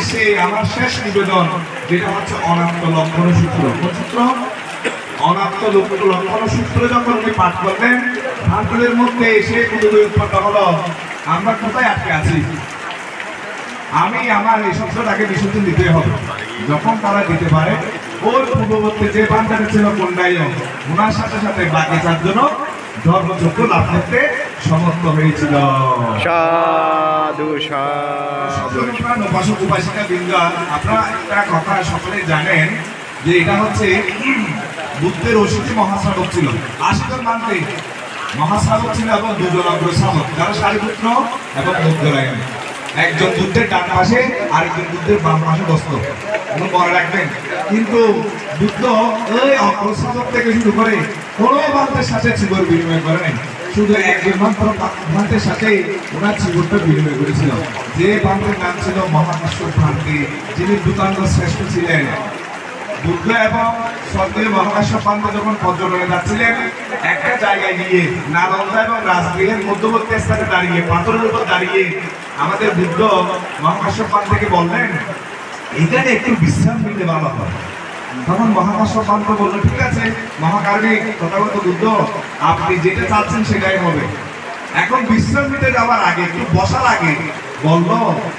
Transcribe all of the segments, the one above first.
দৃশ্যে আমার শেষ নিবেদন, যেটা হচ্ছে অনাত্ম লক্ষণ সূত্র। কোন সূত্র? অনাত্ম লক্ষণ সূত্র যখন উনি পাঠ করলেন, ভ্রান্তিদের মধ্যে এসে কুতুবি উৎপন্ন হলো, আমরা কোথায় আটকে আছি? আমি আমার এই সূত্রটাকে বিসর্জন দিতে হবে। যখন তারা দিতে পারে, ওর পূর্ববর্তী যে বান্দাটা ছিল কোনটাই, ওনার সাথে সাথে বাকি চারজন ধর্মচক্র লাভ করতে সমর্থ হয়েছিল। সাধু সাধু। উপাসক উপাসিকা বৃন্দ, আপনারা একটা কথা সকলে জানেন যে এটা হচ্ছে বুদ্ধের 80 মহাশ্রাবক ছিল, 80 জন মানতে মহাশ্রাবক ছিল এবং 2 জন অগ্রশ্রাবক, যারা সারিপুত্র এবং মুদ্গলায়ন। একজন বুদ্ধের ডান পাশে, আরেকজন বুদ্ধের বাম পাশে বসত, মনে রাখবেন। কিন্তু বুদ্ধ ওই অগ্রশ্রাবক থেকে শুরু করে কোনো বান্তের সাথে জীবন বিনিময় করে নাই, শুধু একজন মাত্র ভ্রান্তের সাথে ওনার জীবনটা বিনিময় করেছিল, যে ভ্রান্তের নাম ছিল মহাকাশ্যপ ভ্রান্তি, যিনি দুতান্ত শ্রেষ্ঠ ছিলেন। বুদ্ধ এবং স্বর্গীয় মহাকাশ্যপ ভ্রান্ত যখন পর্যটনে যাচ্ছিলেন, একটা জায়গায় গিয়ে নালন্দা এবং রাজগৃহের মধ্যবর্তী স্থানে দাঁড়িয়ে, পাথরের উপর দাঁড়িয়ে আমাদের বুদ্ধ মহাকাশ্যপ ভ্রান্তকে বললেন, এখানে একটু বিশ্রাম নিতে ভালো হয়। তখন মহাকাশ্যপ ভ্রান্ত বলল, ঠিক আছে মহাকার্মিক তথাগত বুদ্ধ, আপনি যেটা চাচ্ছেন সেটাই হবে। এখন বিশ্রাম নিতে যাওয়ার আগে, একটু বসার আগে বলল,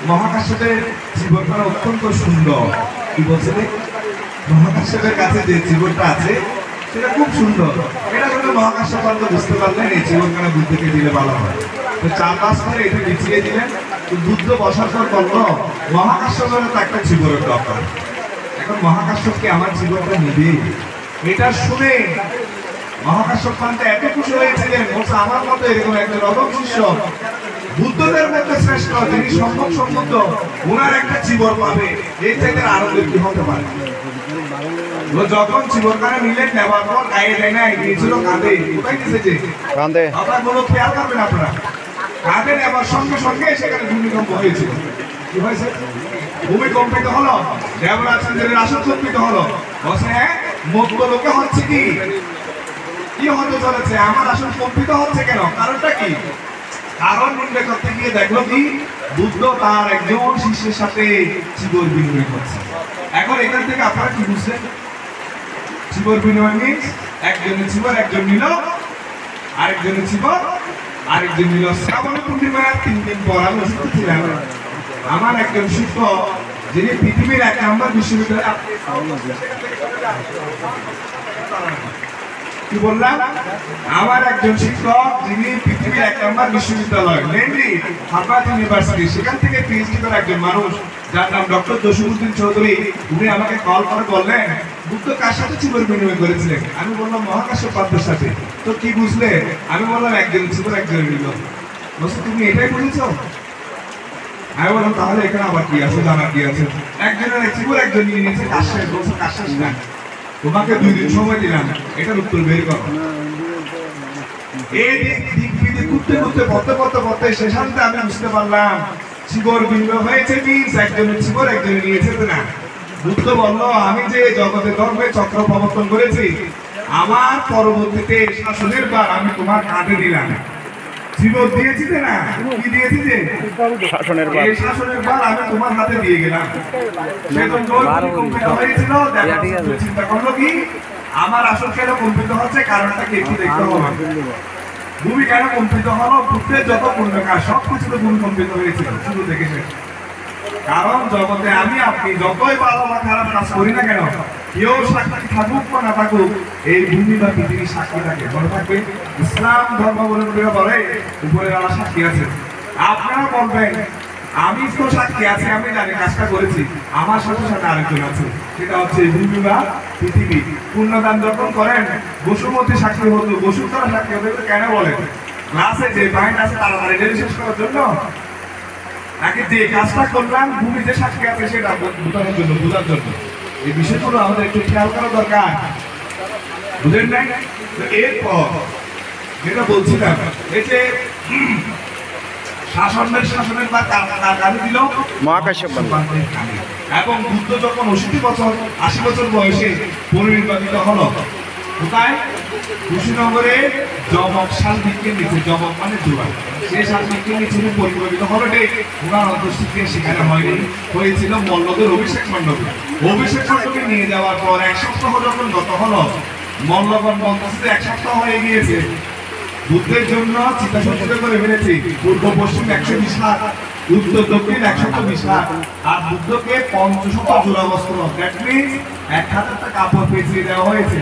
মহাকাশ্যপের জীবনটা অত্যন্ত সুন্দর। কি বলছে? মহাকাশ্যপের কাছে যে জীবনটা আছে সেটা খুব সুন্দর। এটা কিন্তু মহাকাশ্যপ ভ্রান্ত বুঝতে পারলেন এই জীবনখানা বুদ্ধকে দিলে ভালো হয়। তো 4-5 করে এটা বিছিয়ে দিলেন। বুদ্ধ বসার পর বলল, মহাকাশ্যপের তো একটা জীবনের দরকার, এখন মহাকাশ্যপকে আমার জীবনটা নিবে। এটা শুনে মহাকাশ্যপ ভ্রান্ত এত খুশি হয়েছিলেন, বলছে আমার মতো এরকম একজন অদম শিষ্য বুদ্ধদের মধ্যে শ্রেষ্ঠ, যিনি সম্মুখ ওনার একটা জীবন পাবে, এই থেকে আনন্দের কি হতে পারে। যখন জীবনখানে নিলেন, নেওয়ার পর গায়ে দেয় না, গিয়েছিল কাঁধে। কোথায় গেছে? কাঁধে। আপনার কোনো খেয়াল করবেন আপনারা, কাঁধে নেওয়ার সঙ্গে সঙ্গে সেখানে ভূমিকম্প হয়েছিল। কি হয়েছে? ভূমিকম্পিত হলো, দেবরাজের আসন কম্পিত হলো। বলছে, হ্যাঁ মধ্য লোকে হচ্ছে কি হতে চলেছে, আমার আসন কম্পিত হচ্ছে কেন? কারণটা কি? কারণ নির্ণয় করতে গিয়ে দেখলো কি, বুদ্ধ তার একজন শিষ্যের সাথে জীবন বিনিময় করছে। এখন এখান থেকে আপনারা কি বুঝছেন? জীবন বিনিময় মিন্স একজনের জীবন একজন নিল, আরেকজনের জীবন আরেকজন নিল। শ্রাবণ পূর্ণিমার 3 দিন পর আমি অসুস্থ ছিলাম। আমার একজন শিক্ষক, যিনি পৃথিবীর 1 নম্বর বিশ্ববিদ্যালয়, কি বললাম? আমার একজন শিক্ষক, যিনি পৃথিবীর 1 নম্বর বিশ্ববিদ্যালয়, মেনলি হার্ভার্ড ইউনিভার্সিটি, সেখান থেকে পিএইচডি করা একজন মানুষ, যার নাম ডক্টর জসিমউদ্দিন চৌধুরী, উনি আমাকে কল করে বললেন, বুদ্ধ কার সাথে জীবন বিনিময় করেছিলেন? আমি বললাম মহাকাশ্যপ ভ্রান্তের সাথে। তো কি বুঝলে? আমি বললাম একজন জীবন একজন নিল। বলছে, তুমি এটাই বুঝেছো? আমি বললাম, তাহলে এখানে আবার কি আছে, জানার কি আছে? একজনের জীবন একজন নিয়ে নিয়েছে, কাজ শেষ। বলছে, কাজ শেষ না, তোমাকে 2 দিন সময় দিলাম, এটার উত্তর বের করো। এই দিক বিদিক করতে শেষান্তে আমি বুঝতে পারলাম জীবন বিনিময় হয়েছে, মিন্স একজনের জীবন একজনে নিয়েছে না। বুদ্ধ বলল, আমি যে জগতে ধর্মে চক্র প্রবর্তন করেছি, আমার পরবর্তীতে শাসনের বার আমি তোমার কাঁধে দিলাম। জীবন দিয়েছি না, কি দিয়েছি যে শাসনের বার আমি তোমার হাতে দিয়ে গেলাম। হয়েছিল, চিন্তা করলো কি, আমার আসল কেন কম্পিত হচ্ছে, কারণটা কি একটু দেখতে হবে। ভূমি কেন কম্পিত হলো? বুদ্ধের যত পূর্ণ কাজ সবকিছুতে ভূমি কম্পিত হয়েছিল শুরু থেকে শেষ। কারণ জগতে আমি আপনি যতই ভালো বা খারাপ কাজ করি না কেন, কেউ সাক্ষী থাকুক বা না থাকুক, এই ভূমি বা পৃথিবী সাক্ষী থাকে, মনে থাকবে। ইসলাম ধর্ম বলে উপরে যারা সাক্ষী আছে, আপনারা বলবেন আমি তো সাক্ষী আছি, আমি জানি কাজটা করেছি, আমার সাথে সাথে আরেকজন আছে, সেটা হচ্ছে ভূমি বা পৃথিবী। পুণ্যদান যখন করেন, বসুমতী সাক্ষী হতো, বসুন্ধরা সাক্ষী হতো, কেন বলেন? ক্লাসে যে পয়েন্ট আছে তাড়াতাড়ি শেষ করার জন্য, নাকি যে কাজটা করলাম ভূমিতে সাক্ষী আছে সেটা বোঝানোর জন্য, বোঝার জন্য? এই বিষয়গুলো আমাদের একটু খেয়াল করা দরকার, বুঝেন নাই? এরপর যেটা বলছিলাম, এই যে শাসনের বা কাজে দিল মহাকাশ্যপ ভ্রান্ত। এবং বুদ্ধ যখন 80 বছর 80 বছর বয়সে পরিনির্বাচিত হলো, কোথায়? কুশীনগরে যমক শালবৃক্ষের নিচে, যমক মানে জোড়া, সেই শালবৃক্ষের নিচে পরিকল্পিত হবে ওনার অন্তঃস্থিতি সেখানে হয়নি, হয়েছিল মল্লদের অভিষেক মণ্ডপে। অভিষেক মণ্ডপে নিয়ে যাওয়ার পর 1 সপ্তাহ যখন গত হলো, মল্লগণ বলতেছে 1 সপ্তাহ হয়ে গিয়েছে, বুদ্ধের জন্য চিতা সজ্জিত করে ফেলেছি, পূর্ব পশ্চিম 120 হাত, উত্তর দক্ষিণ 120 হাত, আর বুদ্ধকে 500 জোড়া বস্ত্র, দ্যাট মিনস 1000টা কাপড় পেঁচিয়ে দেওয়া হয়েছে।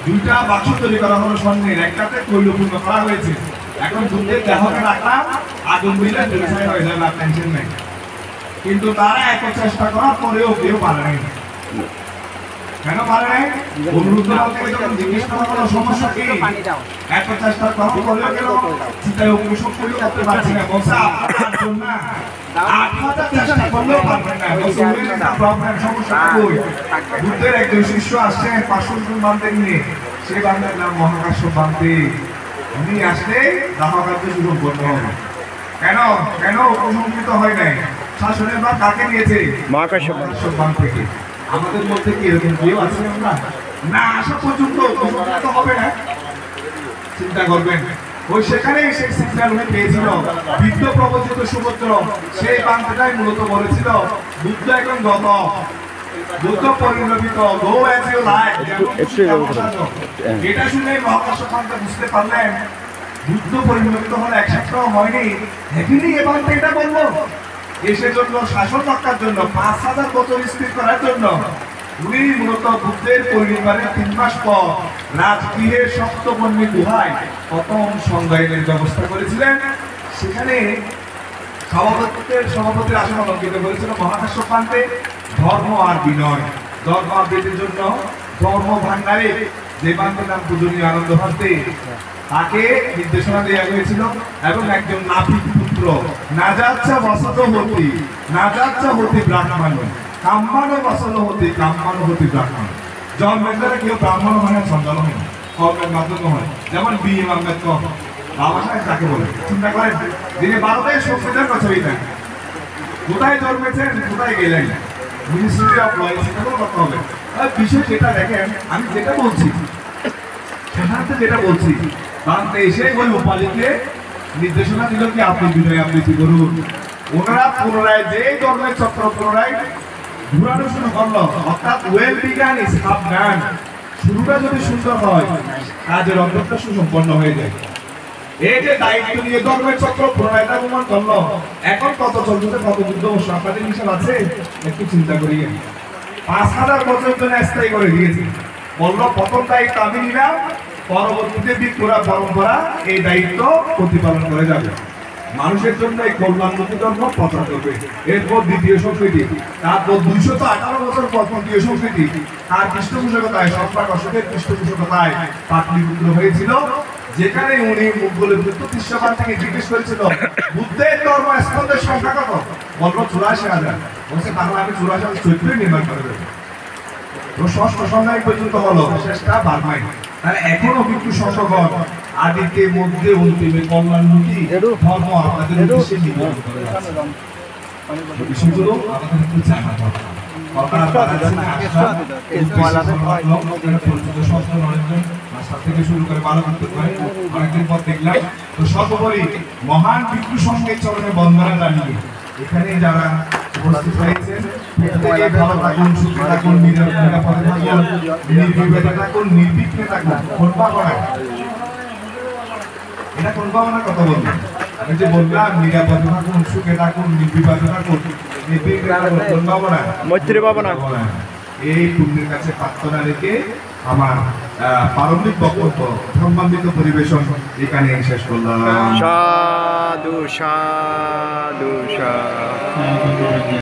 2টা বাক্স তৈরি করা হলো স্বর্ণের, একটাতে তৈলপূর্ণ করা হয়েছে। এখন বুদ্ধের দেহকে রাখলাম, আগুন দিলে পরিচয় হয়ে যাবে, আর টেনশন নেই। কিন্তু তারা এত চেষ্টা করার পরেও কেউ পারে নাই। কেন পারে নাই? অনুরুদ্ধকে যখন জিজ্ঞেস করা হলো সমস্যা কি, এত চেষ্টা করার পরেও কেন চিতায় অগ্রসর করতে পারছি না, বলছে আপনার জন্য না, 8000 চেষ্টা করলেও পারবেন না, বলছে প্রবলেম, সমস্যা কই? বুদ্ধের একজন শিষ্য আসছেন 500 জন বান্ধব নিয়ে, সেই বান্ধবের নাম মহাকাশ্যপ বান্ধব। উনি আসলে দাহকার্য শুরু করতে হবে। কেন কেন প্রশংসিত হয় নাই? শাসনের বা কাকে নিয়েছে? মহাকাশ্যপ বান্ধব থেকে। আমাদের মধ্যে কি এরকম কেউ আছে? আমরা না আসা পর্যন্ত প্রশংসিত হবে না, চিন্তা করবেন। ওই সেখানেই সেই সিগন্যাল উনি পেয়েছিল, বিদ্য প্রবচিত সুভদ্র, সেই বান্ধবটাই মূলত বলেছিল বুদ্ধ এখন গত, বুদ্ধ পরিণমিত, গো অ্যাজ ইউ লাইক। এটা শুনে মহাকাশ্যপ বান্ধব বুঝতে পারলেন বুদ্ধ পরিণমিত হলে 1 সপ্তাহ হয়নি, এখনই এবার এটা বললো। দেশের জন্য, শাসন রক্ষার জন্য, 5000 বছর স্থির করার জন্য উনি মূলত বুদ্ধের পরিবারের 3 মাস পর রাজগৃহের সপ্তবর্ণী গুহায় প্রথম সংজ্ঞায়নের ব্যবস্থা করেছিলেন। সেখানে সভাপতির আসন অলঙ্কৃত করেছিল মহাকাশ্যপ বান্ধব, ধর্ম আর বিনয়। ধর্ম আপডেটের জন্য ধর্ম ভান্ডারে যে বান্ধবের নাম পূজনীয় আনন্দ ভান্তে, তাকে নির্দেশনা দেওয়া হয়েছিল। এবং একজন নাপিত পুত্র, না যাচ্ছা বসত হতি, না যাচ্ছা হতি ব্রাহ্মণ, কাম্মানো বসল হতি, কাম্মানো হতি ব্রাহ্মণ। জন্মের দ্বারা কেউ ব্রাহ্মণ হয় না, সন্তান হয় না, কর্মের মাধ্যমে হয়। যেমন বি.এম. আম্বেদকর, বাবা সাহেব তাকে বলে। চিন্তা করেন, যিনি ভারতের সংবিধান রচয়িতা, কোথায় জন্মেছেন, কোথায় গেলেন, মিনিস্ট্রি অফ ল, সেটাও করতে হবে। বিশেষ যেটা দেখেন, আমি যেটা বলছি সেখানে যেটা বলছি, বাংলা এসে ওই উপালিকে নির্দেশনা দিল কি আপনি বিনয় আবৃত্তি করুন। ওনারা পুনরায় যে ধর্মের চক্র পুনরায় ঘুরানো শুরু করলো, অর্থাৎ ওয়েল বিগান ইজ হাফ ডান। শুরুটা যদি সুন্দর হয়, কাজের অন্তরটা সুসম্পন্ন হয়ে যায়। এই যে দায়িত্ব নিয়ে ধর্মের চক্র পুনরায় প্রমাণ করলো, এখন কত চলছে, কত যুদ্ধ আপনাদের হিসাব আছে, একটু চিন্তা করিয়ে 5000 বছর জন্য স্থায়ী করে দিয়েছে। বললো প্রথম দায়িত্ব আমি নিলাম, পরবর্তীতে বিপুরা পরম্পরা এই দায়িত্ব প্রতিপালন করে যাবে। মানুষের জন্য এই কল্যাণমুখী ধর্ম প্রচার করবে। এরপর দ্বিতীয় সংস্কৃতি, তারপর 218 বছর পর তৃতীয় সংস্কৃতি, আর পৃষ্ঠপোষকতায় সম্রাট অশোকের পৃষ্ঠপোষকতায় পাটলিপুত্র হয়েছিল, যেখানে উনি মুঘলের প্রতিষ্ঠাবান থেকে জিজ্ঞেস করেছিল বুদ্ধের ধর্ম স্কন্ধের সংখ্যা কত? বললো 84,000। বলছে তাহলে আমি 84,000 চৈত্রই নির্মাণ করে দেবো। তো ষষ্ঠ সংখ্যায় পর্যন্ত হলো, শেষটা বার্মায়। তাহলে এখনো কিন্তু সংখ্যক আদিতে মধ্যে অন্তিমে কল্যাণমুখী ধর্ম আপনাদের উদ্দেশ্যে নির্মাণ করে যাচ্ছে। বিষয়গুলো আমাদের একটু জানা দরকার। অনেকদিন পর দেখলাম। তো সর্বোপরি মহান ভিক্ষু সঙ্গে চরণে বন্দনা জানিয়ে এখানে যারা উপস্থিত হয়েছেন, প্রত্যেকে ভালো থাকুন, সুখে থাকুন, নিরাপদে থাকুন, নির্বিঘ্নে থাকুন, নির্বিঘ্নে থাকুন। কোন ভাবনা? এটা কোন ভাবনার কথা বলবেন? আমি যে বললাম নিরাপদে থাকুন, সুখে থাকুন, নির্বিঘ্নে থাকুন, নির্বিঘ্নে থাকুন, কোন ভাবনা? মৈত্রী ভাবনা। এই পুণ্যের কাছে প্রার্থনা রেখে আমার প্রারম্ভিক বক্তব্য ধর্মান্বিত পরিবেশন এখানে শেষ করলাম। সাধু সাধু সাধু।